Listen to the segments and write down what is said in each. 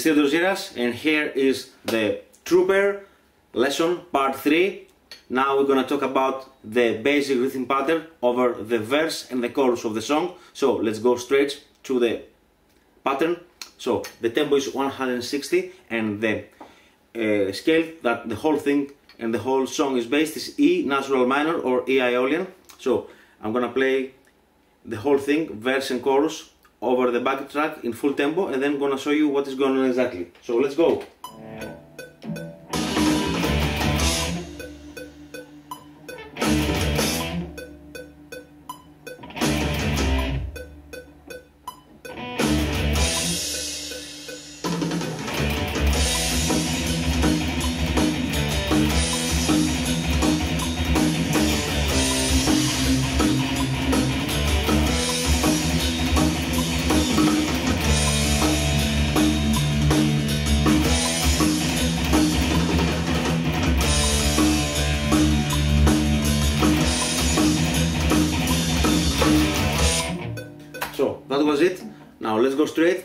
Theodore Ziras, and here is the Trooper lesson part 3. Now we're gonna talk about the basic rhythm pattern over the verse and the chorus of the song. So let's go straight to the pattern. So the tempo is 160, and the scale that the whole thing and the whole song is based is E natural minor or E Aeolian. So I'm gonna play the whole thing, verse and chorus, over the back track in full tempo, and then I'm gonna show you what is going on exactly. So let's go. So that was it. Now let's go straight.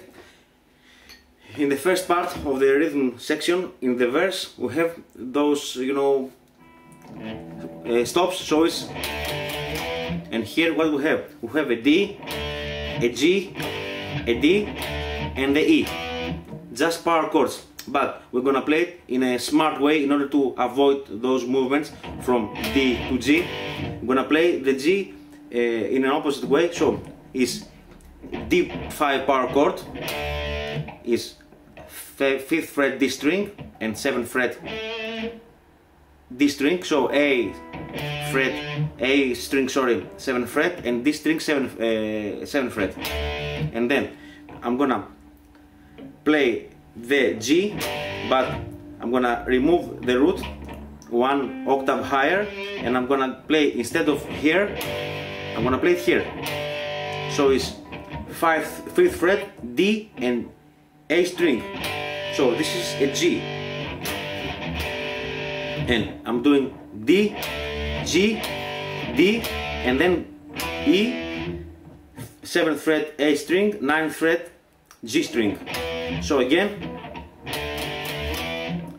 In the first part of the rhythm section, in the verse, we have those, you know, stops. So it's, and here what we have a D, a G, a D, and the E. Just power chords. But we're gonna play it in a smart way in order to avoid those movements from D to G. We're gonna play the G in an opposite way. So is D5 power chord, is 5th fret D string and 7th fret D string. So A string, sorry, 7th fret, and D string 7th fret. And then I'm gonna play the G, but I'm gonna remove the root 1 octave higher, and I'm gonna play, instead of here, I'm gonna play it here. So it's 5th fret D and A string. So this is a G, and I'm doing D, G, D, and then E, 7th fret A string, 9th fret G string. So again,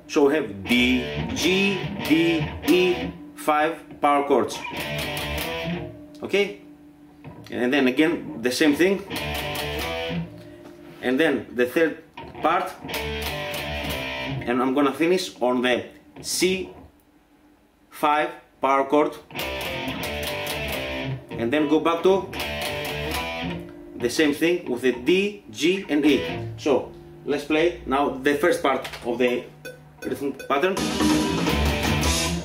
so we have D, G, D, E, 5 power chords. Okay? And then again the same thing. And then the third part, and I'm gonna finish on the C5 power chord, and then go back to the same thing with the D, G and E. So let's play now the first part of the rhythm pattern.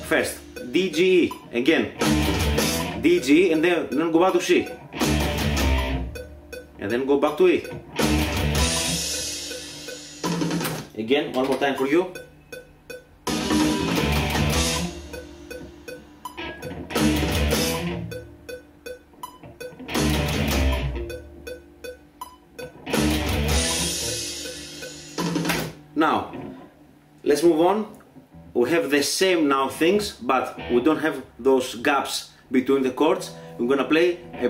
First D, G, E, again D, G, and then go back to C, and then go back to E. Again, one more time for you. Now, let's move on. We have the same now things, but we don't have those gaps between the chords. We're gonna play a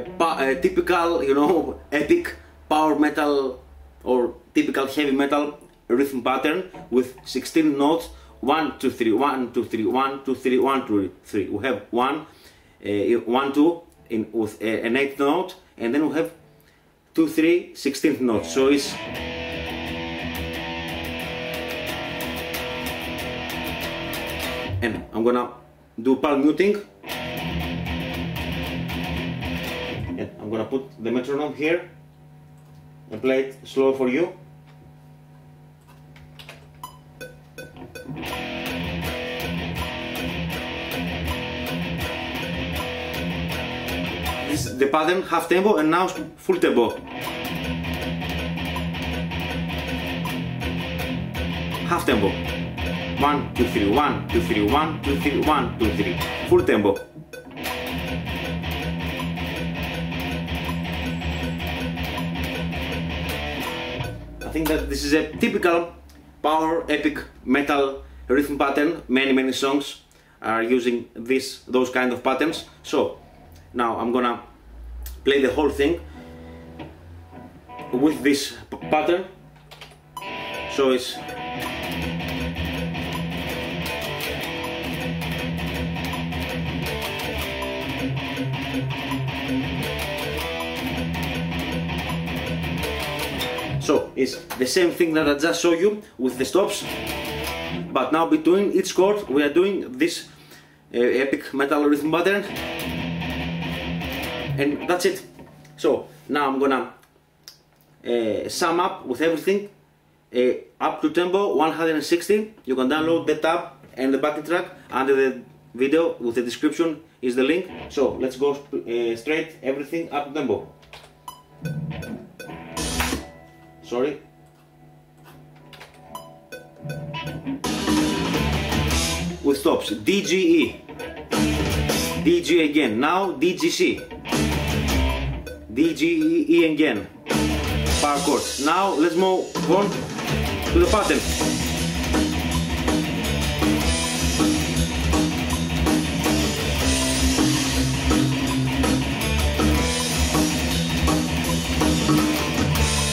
typical, you know, epic power metal or typical heavy metal rhythm pattern with 16 notes. 1, 2, 3, 1, 2, 3, 1, 2, 3, 1, 2, 3. We have 1, 1, 2 with an 8th note, and then we have 2, 3, 16th notes. So it's and I'm gonna do palm muting, and I'm gonna put the metronome here and play it slow for you. This is the pattern, half tempo, and now full tempo. Half tempo. 1, 2, 3, 1, 2, 3, 1, 2, 3, 1, 2, 3. Full tempo. I think that this is a typical power epic metal rhythm pattern. Many songs are using those kind of patterns. So now I'm gonna play the whole thing with this pattern. So it's the same thing that I just showed you with the stops, but now between each chord we are doing this epic metal rhythm pattern, and that's it. So now I'm gonna sum up with everything up to tempo 160. You can download the tab and the backing track under the video with the description is the link. So let's go straight everything up to tempo. Sorry. With stops, D, G, E, D, G again, now D, G, C, D, G, E, E again, power chords. Now let's move on to the pattern.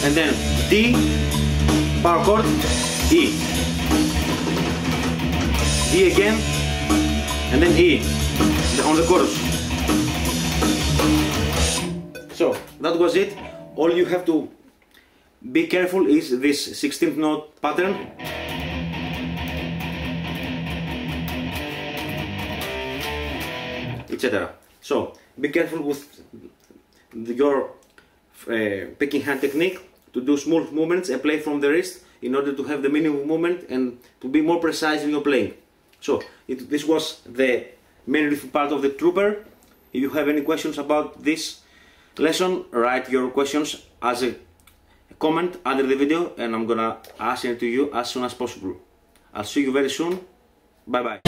And then D, power chord, E, D again, and then E on the chorus. So that was it. All you have to be careful is this 16th note pattern. Etc. So be careful with your picking hand technique to do smooth movements and play from the wrist in order to have the minimum movement and to be more precise in your playing. So this was the main rhythm part of the Trooper. If you have any questions about this lesson, write your questions as a comment under the video and I'm gonna answer to you as soon as possible. I'll see you very soon. Bye bye.